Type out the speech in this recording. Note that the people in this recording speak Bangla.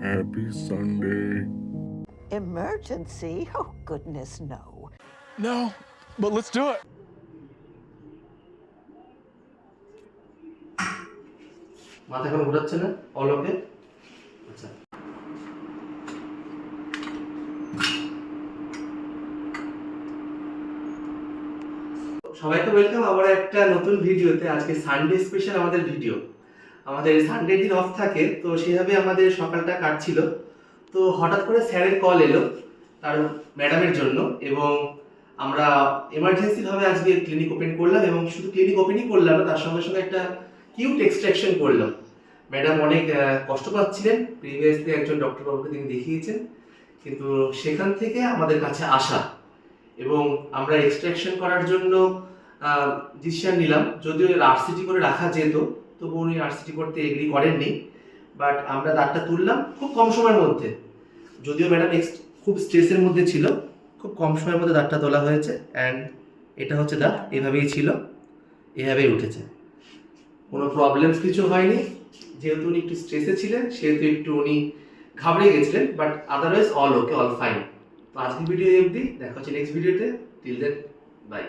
Happy Sunday. Emergency? Oh, goodness, no. No, but let's do it. মাথা এখন ঘোরাচ্ছে না অলোকে? আচ্ছা, সবাইকে ওয়েলকাম আবার একটা নতুন ভিডিওতে। আজকে সানডে স্পেশাল আমাদের ভিডিও। আমাদের সানডে দিন অফ থাকে, তো সেভাবে আমাদের সকালটা কাটছিল। তো হঠাৎ করে স্যারের কল এলো তার ম্যাডামের জন্য, এবং আমরা এমার্জেন্সি ভাবে আজকে ক্লিনিক ওপেন করলাম, এবং শুধু ক্লিনিক ওপেনই করলাম না, তার সঙ্গে সঙ্গে একটা কিউট এক্সট্রাকশন করলাম। ম্যাডাম অনেক কষ্ট পাচ্ছিলেন, প্রিভিয়াসলি একজন ডক্টর বাবুকে তিনি দেখিয়েছেন, কিন্তু সেখান থেকে আমাদের কাছে আসা এবং আমরা এক্সট্রাকশন করার জন্য ডিসিশন নিলাম। যদিও আরসিটি করে রাখা যেত, তবু উনি আরসিটি করতে এগ্রি করেননি, বাট আমরা দাঁতটা তুললাম খুব কম সময়ের মধ্যে। যদিও ম্যাডাম খুব স্ট্রেসের মধ্যে ছিল, খুব কম সময়ের মধ্যে দাঁতটা তোলা হয়েছে। অ্যান্ড এটা হচ্ছে দাঁত, এভাবেই ছিল, এভাবেই উঠেছে, কোনো প্রবলেমস কিছু হয়নি। যেহেতু উনি একটু স্ট্রেসে ছিলেন, সেহেতু একটু উনি ঘাবড়ে গেছিলেন, but otherwise all okay, all fine. তো আজকের ভিডিও অবধি, দেখা হচ্ছে নেক্সট ভিডিওতে। Till then, by.